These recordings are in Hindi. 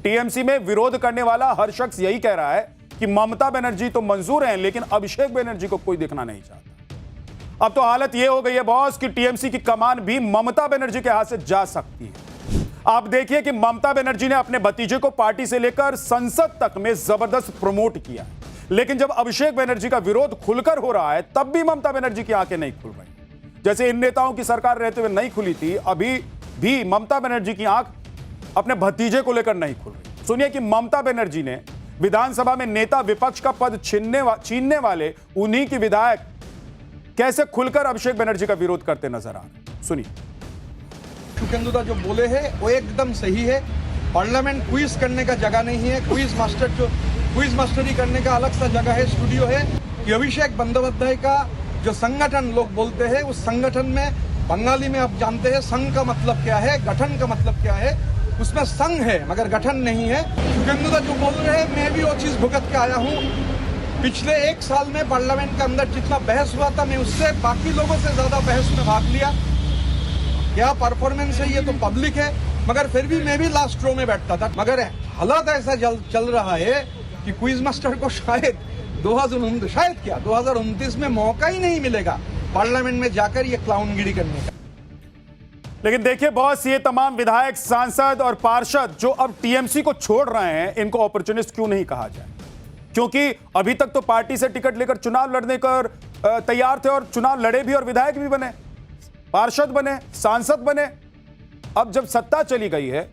टीएमसी में विरोध करने वाला हर शख्स यही कह रहा है कि ममता बनर्जी तो मंजूर हैं, लेकिन अभिषेक बनर्जी को कोई देखना नहीं चाहता। अब तो हालत यह हो गई है बॉस कि टीएमसी की कमान भी ममता बनर्जी के हाथ से जा सकती है। आप देखिए कि ममता बनर्जी ने अपने भतीजे को पार्टी से लेकर संसद तक में जबरदस्त प्रमोट किया, लेकिन जब अभिषेक बनर्जी का विरोध खुलकर हो रहा है तब भी ममता बनर्जी की आंखें नहीं खुल रही। जैसे इन नेताओं की सरकार रहते हुए नहीं खुली थी, अभी भी ममता बनर्जी की आंख अपने भतीजे को लेकर नहीं खुल रही। सुनिए कि ममता बनर्जी ने विधानसभा में नेता विपक्ष का पद छीनने वाले उन्हीं की विधायक कैसे खुलकर अभिषेक बनर्जी का विरोध करते नजर आ रहे। सुनिए। सुखेंदुदा जो बोले हैं वो एकदम सही है। पार्लियामेंट क्विज करने का जगह नहीं है, क्विज मास्टरी करने का अलग सा जगह है, स्टूडियो है। कि अभिषेक बंदोपाध्याय का जो संगठन लोग बोलते हैं, उस संगठन में बंगाली में आप जानते हैं संघ का मतलब क्या है, गठन का मतलब क्या है। उसमें संघ है मगर गठन नहीं है। सुखेंदुदा जो बोल रहे हैं मैं भी वो चीज भुगत के आया हूँ। पिछले 1 साल में पार्लियामेंट के अंदर जितना बहस हुआ था, मैं उससे बाकी लोगों से ज्यादा बहस में भाग लिया। क्या परफॉर्मेंस है ये तो पब्लिक है, मगर फिर भी मैं भी लास्ट रो में बैठता था। मगर हालात ऐसा चल रहा है कि क्विज मास्टर को शायद 2029 में मौका ही नहीं मिलेगा पार्लियामेंट में जाकर ये क्लाउनगिरी करने का। लेकिन देखिए बॉस, ये तमाम विधायक, सांसद और पार्षद जो अब टीएमसी को छोड़ रहे हैं, इनको अपॉर्चुनिस्ट क्यों नहीं कहा जाए? क्योंकि अभी तक तो पार्टी से टिकट लेकर चुनाव लड़ने कर तैयार थे और चुनाव लड़े भी और विधायक भी बने, पार्षद बने, सांसद बने। अब जब सत्ता चली गई है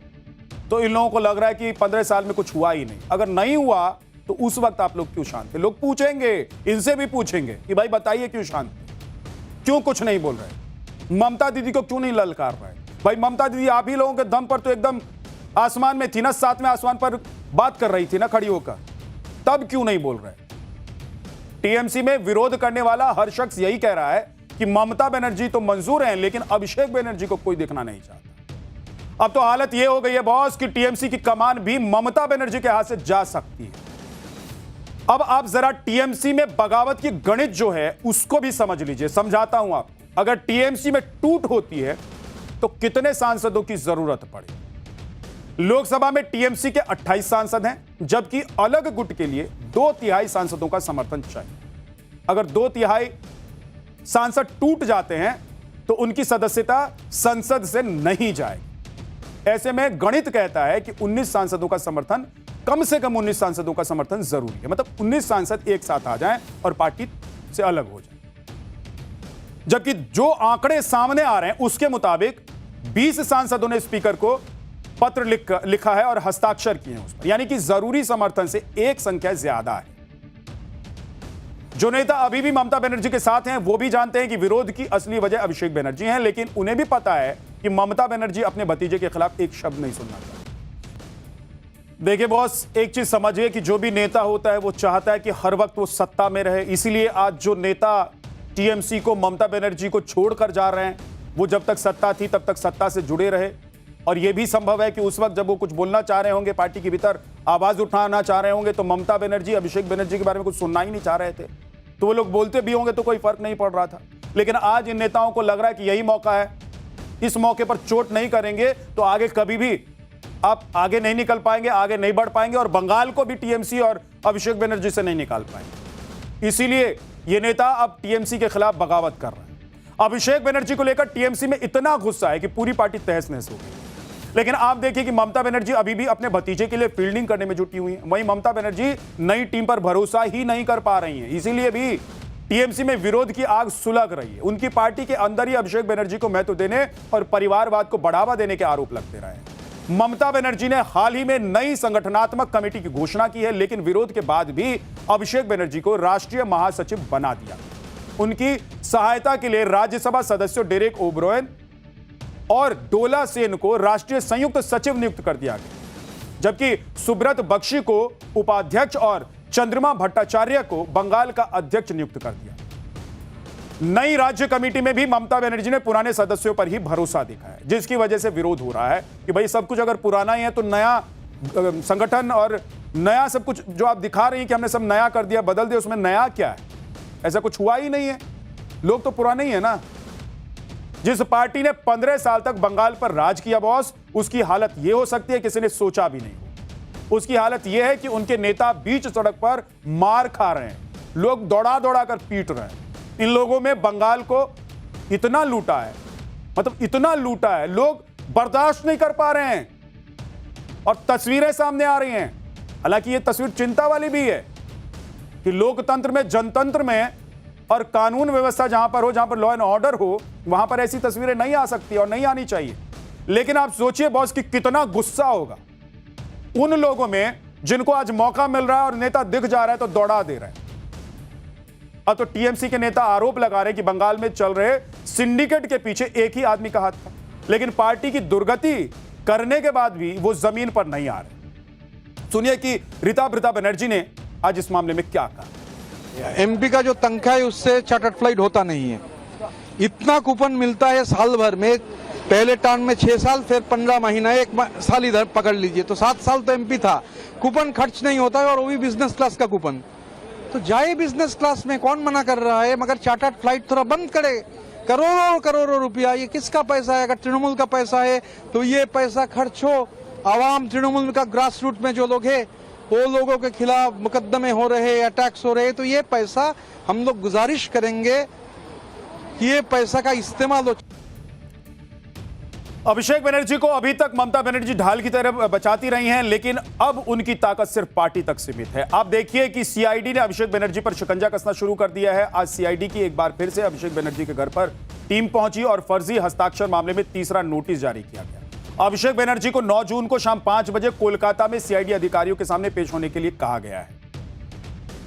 तो इन लोगों को लग रहा है कि 15 साल में कुछ हुआ ही नहीं। अगर नहीं हुआ तो उस वक्त आप लोग क्यों शांत थे? लोग पूछेंगे, इनसे भी पूछेंगे कि भाई बताइए क्यों शांत थे, क्यों कुछ नहीं बोल रहे, ममता दीदी को क्यों नहीं ललकार रहे? भाई ममता दीदी आप ही लोगों के दम पर तो एकदम आसमान में थी ना, 7वें आसमान पर बात कर रही थी ना खड़ी होकर, तब क्यों नहीं बोल रहे? टीएमसी में विरोध करने वाला हर शख्स यही कह रहा है कि ममता बनर्जी तो मंजूर हैं, लेकिन अभिषेक बनर्जी को कोई देखना नहीं चाहता। अब तो हालत यह हो गई है बॉस कि टीएमसी की कमान भी ममता बनर्जी के हाथ से जा सकती है। अब आप जरा टीएमसी में बगावत की गणित जो है उसको भी समझ लीजिए, समझाता हूं आपको। अगर टीएमसी में टूट होती है तो कितने सांसदों की जरूरत पड़े? लोकसभा में टीएमसी के 28 सांसद हैं, जबकि अलग गुट के लिए 2/3 सांसदों का समर्थन चाहिए। अगर 2/3 सांसद टूट जाते हैं तो उनकी सदस्यता संसद से नहीं जाएगी। ऐसे में गणित कहता है कि 19 सांसदों का समर्थन, कम से कम 19 सांसदों का समर्थन जरूरी है। मतलब 19 सांसद एक साथ आ जाएं और पार्टी से अलग हो जाए। जबकि जो आंकड़े सामने आ रहे हैं उसके मुताबिक 20 सांसदों ने स्पीकर को पत्र लिखा है और हस्ताक्षर किए हैं उस पर, यानी कि जरूरी समर्थन से एक संख्या ज्यादा है। जो नेता अभी भी ममता बनर्जी के साथ हैं वो भी जानते हैं कि विरोध की असली वजह अभिषेक बनर्जी हैं, लेकिन उन्हें भी पता है कि ममता बनर्जी अपने भतीजे के खिलाफ एक शब्द नहीं सुनना चाहती। देखिए बॉस, एक चीज समझिए कि जो भी नेता होता है वो चाहता है कि हर वक्त वो सत्ता में रहे। इसीलिए आज जो नेता टीएमसी को, ममता बनर्जी को छोड़कर जा रहे हैं, वो जब तक सत्ता थी तब तक सत्ता से जुड़े रहे। और यह भी संभव है कि उस वक्त जब वो कुछ बोलना चाह रहे होंगे, पार्टी के भीतर आवाज उठाना चाह रहे होंगे, तो ममता बनर्जी, अभिषेक बनर्जी के बारे में कुछ सुनना ही नहीं चाह रहे थे, तो वो लोग बोलते भी होंगे तो कोई फर्क नहीं पड़ रहा था। लेकिन आज इन नेताओं को लग रहा है कि यही मौका है, इस मौके पर चोट नहीं करेंगे तो आगे कभी भी आप आगे नहीं निकल पाएंगे, आगे नहीं बढ़ पाएंगे, और बंगाल को भी टीएमसी और अभिषेक बनर्जी से नहीं निकाल पाएंगे। इसीलिए ये नेता अब टीएमसी के खिलाफ बगावत कर रहे हैं। अभिषेक बनर्जी को लेकर टीएमसी में इतना गुस्सा है कि पूरी पार्टी तहस नहस हो गई। लेकिन आप देखिए कि ममता बनर्जी अभी भी अपने भतीजे के लिए फील्डिंग करने में जुटी हुई है। वहीं ममता बनर्जी नई टीम पर भरोसा ही नहीं कर पा रही हैं, इसीलिए भी टीएमसी में विरोध की आग सुलग रही है। उनकी पार्टी के अंदर ही अभिषेक बनर्जी को महत्व देने और परिवारवाद को बढ़ावा देने के आरोप लगते रहे। ममता बनर्जी ने हाल ही में नई संगठनात्मक कमेटी की घोषणा की है, लेकिन विरोध के बाद भी अभिषेक बनर्जी को राष्ट्रीय महासचिव बना दिया। उनकी सहायता के लिए राज्यसभा सदस्यों डेरेक ओब्रायन और डोला सेन को राष्ट्रीय संयुक्त सचिव नियुक्त कर दिया गया, जबकि सुब्रत बख्शी को उपाध्यक्ष और चंद्रमा भट्टाचार्य को बंगाल का अध्यक्ष नियुक्त कर दिया। नई राज्य कमेटी में भी ममता बनर्जी ने पुराने सदस्यों पर ही भरोसा दिखाया, जिसकी वजह से विरोध हो रहा है कि भाई सब कुछ अगर पुराना ही है तो नया संगठन और नया सब कुछ जो आप दिखा रही हैं कि हमने सब नया कर दिया, बदल दिया, उसमें नया क्या है? ऐसा कुछ हुआ ही नहीं है। लोग तो पुराने ही है ना। जिस पार्टी ने 15 साल तक बंगाल पर राज किया बॉस, उसकी हालत यह हो सकती है किसी ने सोचा भी नहीं। उसकी हालत यह है कि उनके नेता बीच सड़क पर मार खा रहे हैं, लोग दौड़ा दौड़ा कर पीट रहे हैं। इन लोगों में बंगाल को इतना लूटा है, मतलब इतना लूटा है, लोग बर्दाश्त नहीं कर पा रहे हैं और तस्वीरें सामने आ रही हैं। हालांकि यह तस्वीर चिंता वाली भी है कि लोकतंत्र में, जनतंत्र में और कानून व्यवस्था जहां पर हो, जहां पर लॉ एंड ऑर्डर हो, वहां पर ऐसी तस्वीरें नहीं आ सकती और नहीं आनी चाहिए। लेकिन आप सोचिए बॉस कि कितना गुस्सा होगा उन लोगों में जिनको आज मौका मिल रहा है और नेता दिख जा रहा है तो दौड़ा दे रहे हैं। अब तो टीएमसी के नेता आरोप लगा रहे हैं कि बंगाल में चल रहे सिंडिकेट के पीछे एक ही आदमी का हाथ था, लेकिन पार्टी की दुर्गति करने के बाद भी वो जमीन पर नहीं आ रहे। सुनिए कि रीता बनर्जी ने आज इस मामले में क्या कहा। एमपी का जो तनख्वाह है उससे चार्टर्ड फ्लाइट होता नहीं है। इतना कूपन मिलता है साल भर में, पहले टर्म में 6 साल, फिर 15 महीना, एक साल इधर पकड़ लीजिए तो 7 साल तो एमपी था। कूपन खर्च नहीं होता है और वो भी बिजनेस क्लास का कूपन। तो जाए बिजनेस क्लास में, कौन मना कर रहा है, मगर चार्टर्ड फ्लाइट थोड़ा बंद करे। करोड़ों करोड़ों रुपया, ये किसका पैसा है? अगर तृणमूल का पैसा है तो ये पैसा खर्च हो। आवाम, तृणमूल का ग्रास रूट में जो लोग हैं वो लोगों के खिलाफ मुकदमे हो रहे, अटैक्स हो रहे, तो ये पैसा हम लोग गुजारिश करेंगे कि ये पैसा का इस्तेमाल हो। अभिषेक बनर्जी को अभी तक ममता बनर्जी ढाल की तरह बचाती रही हैं, लेकिन अब उनकी ताकत सिर्फ पार्टी तक सीमित है। आप देखिए कि सीआईडी ने अभिषेक बनर्जी पर शिकंजा कसना शुरू कर दिया है। आज सीआईडी की एक बार फिर से अभिषेक बनर्जी के घर पर टीम पहुंची और फर्जी हस्ताक्षर मामले में तीसरा नोटिस जारी किया गया। अभिषेक बनर्जी को 9 जून को शाम 5 बजे कोलकाता में सीआईडी अधिकारियों के सामने पेश होने के लिए कहा गया है।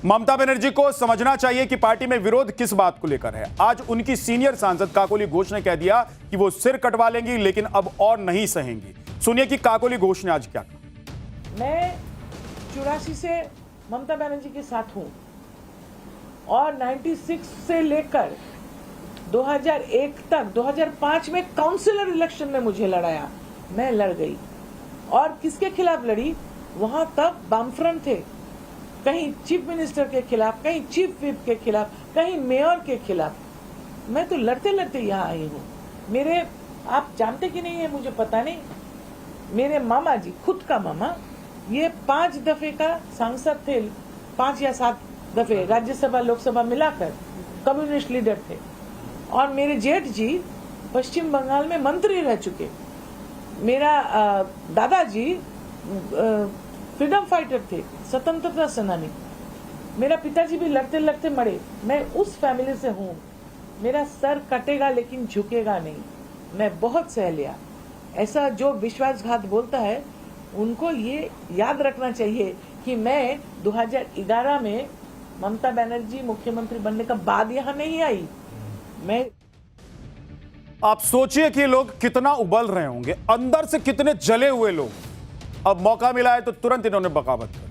ममता बनर्जी को समझना चाहिए कि पार्टी में विरोध किस बात को लेकर है। आज उनकी सीनियर सांसद काकोली घोष ने कह दिया कि वो सिर कटवा लेंगी, लेकिन अब और नहीं सहेंगी। सुनिए कि काकोली घोष ने आज क्या कहा। मैं 84 से ममता बनर्जी के साथ हूं और 96 से लेकर 2001 तक, 2005 में काउंसिलर इलेक्शन में मुझे लड़ाया, मैं लड़ गई। और किसके खिलाफ लड़ी? वहां तक बामफ्रंट थे, कहीं चीफ मिनिस्टर के खिलाफ, कहीं चीफ विप के खिलाफ, कहीं मेयर के खिलाफ। मैं तो लड़ते लड़ते यहाँ आई हूँ। मेरे, आप जानते कि नहीं है मुझे पता नहीं, मेरे मामा जी, खुद का मामा, ये 5 दफे का सांसद थे, 5 या 7 दफे राज्यसभा लोकसभा मिलाकर कम्युनिस्ट लीडर थे। और मेरे जेठ जी पश्चिम बंगाल में मंत्री रह चुके। मेरा दादाजी फ्रीडम फाइटर थे, स्वतंत्रता सेनानी। मेरा पिताजी भी लड़ते लड़ते मरे। मैं उस फैमिली से हूँ। मेरा सर कटेगा लेकिन झुकेगा नहीं। मैं बहुत सह लिया। ऐसा जो विश्वासघात बोलता है उनको ये याद रखना चाहिए कि मैं 2011 में ममता बनर्जी मुख्यमंत्री बनने का बाद यहाँ नहीं आई। मैं, आप सोचिए कि लोग कितना उबल रहे होंगे, अंदर से कितने जले हुए लोग। अब मौका मिला है तो तुरंत इन्होंने बगावत कर।